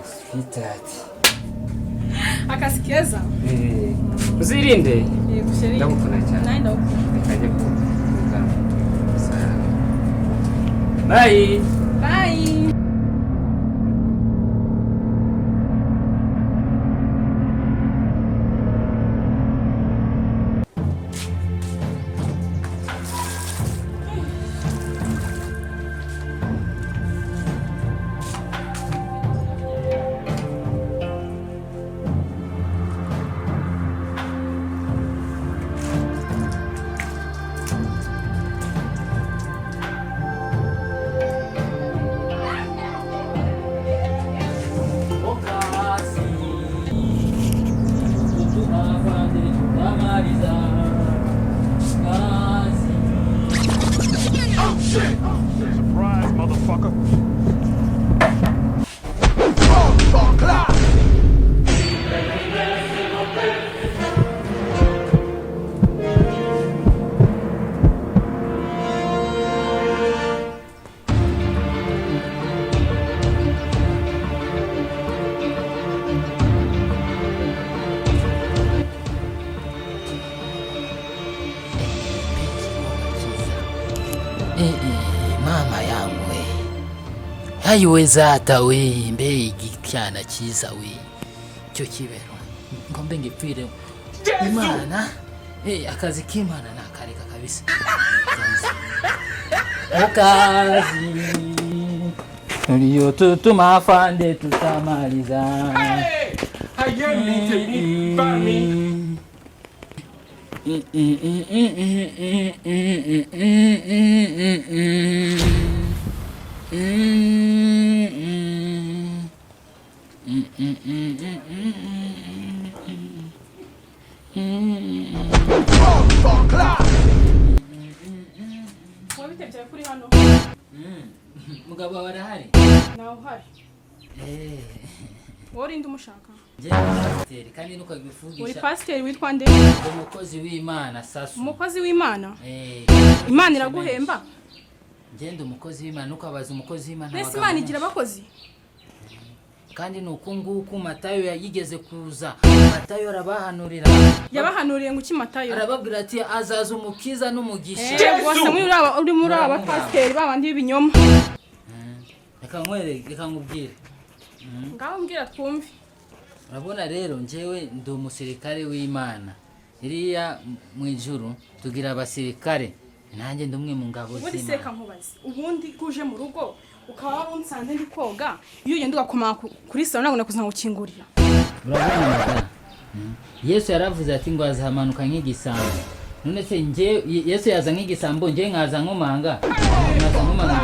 sweetheart. Akazi keza. Uzirinde. Gusheri. Ndagukunda cyane. Nayi ndagukunda. Kajya kuvuga. Bye. Bye. Surprise, motherfucker. Mama yangu we hayiweza hata we mbe igikyana cyiza we cyo kibero ngombe ngipfire Imana akazi k'Imana nakareka kabisa akazi ndio tutuma afande tutamaliza Wabitebye kuri hano. mugabo warahari Naho hari. Wori ndumushaka. Je pasiteri kandi nuko bivugisha Uri pasiteri witwa nde? umukozi w'Imana sasu Umukozi w'Imana. Imana iraguhemba. Ngende umukozi w'Imana nuko abaza umukozi w'Imana Nese Imana igira abakozi. kandi nuko nguko Matayo yigeze kuza Matayo arabahanurira Yabahanuriye ngo Matayo. arababwira ati azaza umukiza n'umugisha Wasa uri muri aba pasiteri babandi b'ibinyoma. reka nkubwire Ngaho mbwira twumve. urabona rero njyewe ndi umusirikare w'Imana iriya mu ijuru tugira abasirikare nanjye ndi umwe mu ngabo Ubundi z'Imana seka nkubaze. Ubundi kuje mu rugo ukaba unsanze ndi koga iyo ugenda ugakoma kuri salo nabona kuza ngukingurira. urabona mada Yesu yaravuze ati ngo azamanuka nk'igisambo none se nje Yesu yaza nk'igisambo nje nkaza nkomanga nkaza nkomanga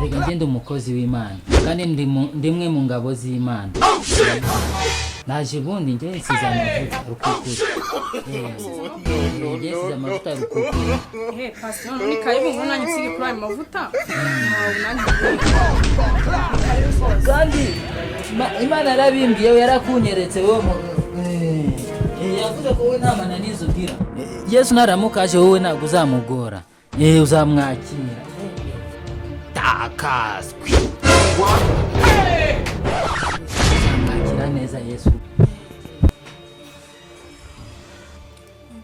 reka ngende umukozi w'Imana kandi ndimwe mu ngabo z'Imana naje bundi nje nsize amavuta rukukuri nje nsize amavuta rukukuri Pastor none karibu ngo nanjye nsige kuri ayo mavuta. kandi Imana yarabimbwiye yarakunyeretse wowe yavuze ko wowe nta mananizo ugira Yesu naramukaje wowe ntabwo uzamugora uzamwakira takaswi uzamwakira neza Yesu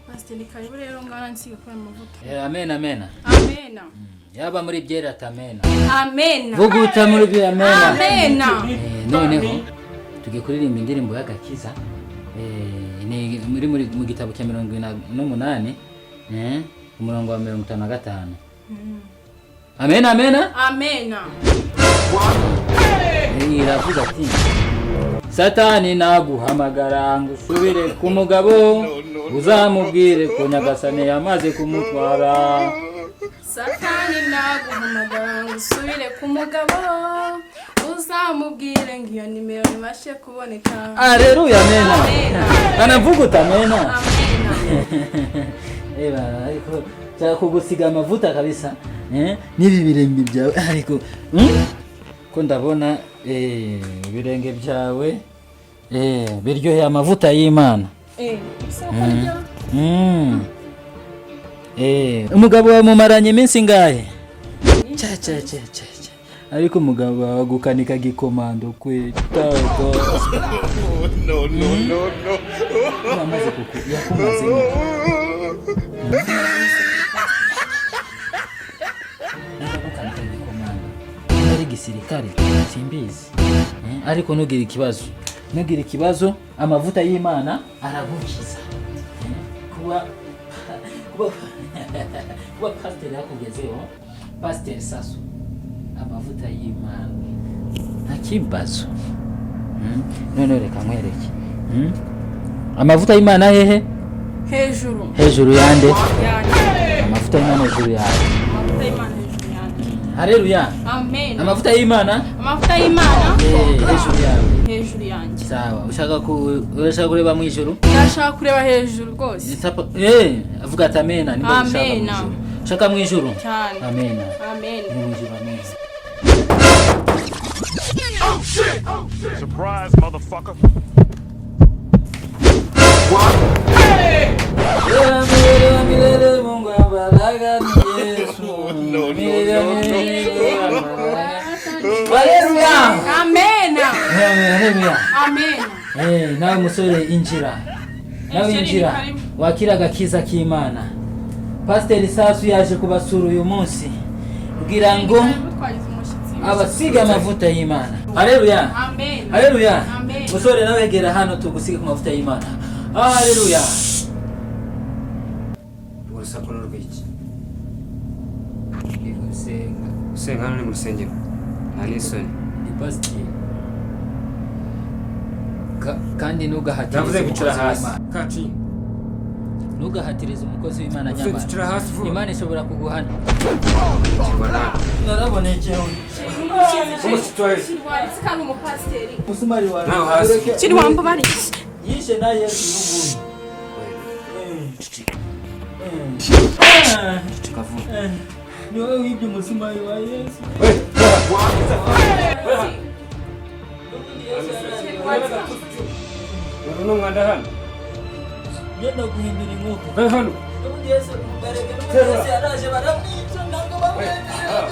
Pastor ni karibu rero ngana nsige kuri ayo mavuta. amen amen Amena. yaba muri byera tamena Amena. vuguta muri byo amena Amena. noneho tugiye kuririmba indirimbo y'agakiza ni muri mu gitabo cya 28 umurongo wa 55 amen amen Amena. iravuga ati Satani naguhamagara ngo usubire ku mugabo uzamubwire ko Nyagasani yamaze kumutwara Satani naguhamagara ngo usubire ku mugabo uzamubwire ngo iyo nimero nibashe kuboneka. Haleluya amena anavuga utamena Amena. ariko kugusiga amavuta kabisa nibi birenge byawe ariko ko ndabona ibirenge byawe biryoheye amavuta y'Imana umugabo wamumaranye iminsi ngahe ariko umugabo wawe gukanika gikomando kwe tago No, no, no, no. amaze kuku yakumaze gukanika gikomando ari gisirikare simbizi ariko nugira ikibazo amavuta y'Imana aragukiza kuba pasiteri yakugezeho pasiteri Sasu amavuta y'Imana nta kibazo none reka nkwereke amavuta y'Imana hehe hejuru yande amavuta y'Imana hejuru yande haleluya amen amavuta y'Imana hejuru yanjye sawa urashaka kureba mu ijuru ndashaka kureba hejuru rwose avuga ati amena nimba ushaka mu ijuru cyane amena amen mu ijuru amena Oh shit! Surprise, motherfucker. Nawe musore injira wakira agakiza k'Imana. Pasiteri Sasu yaje kubasura uyu munsi kugira ngo abasiga amavuta y'Imana. Haleluya. Amen. Haleluya. Amen. Musore nawe gera hano tugusiga ku mavuta y'Imana. Haleluya. Urusaku rw'iki? Usenga hano ni mu rusengero. Nta n'isoni. Ni pasiteri. Kandi ntugahatirize. Navuze gucura hasi. Kaci. Ntugahatirize umukozi w'Imana Ufite nyamara. gucura hasi vuba. Imana ishobora kuguhana. Kibona. Narabonekewe. Umusitwari. Kandi umupasiteri Musumari wa. Naho hasi. kiri wambo bari Yishe na Yesu ubundi. Tukavuga. Ni wowe wibye umusumari wa Yesu. Uru ni umwanda hano. Yenda guhindura inkoko. Ve hano. Yesu bareke n'umuntu yaraje baramwica ntabwo bamwemera.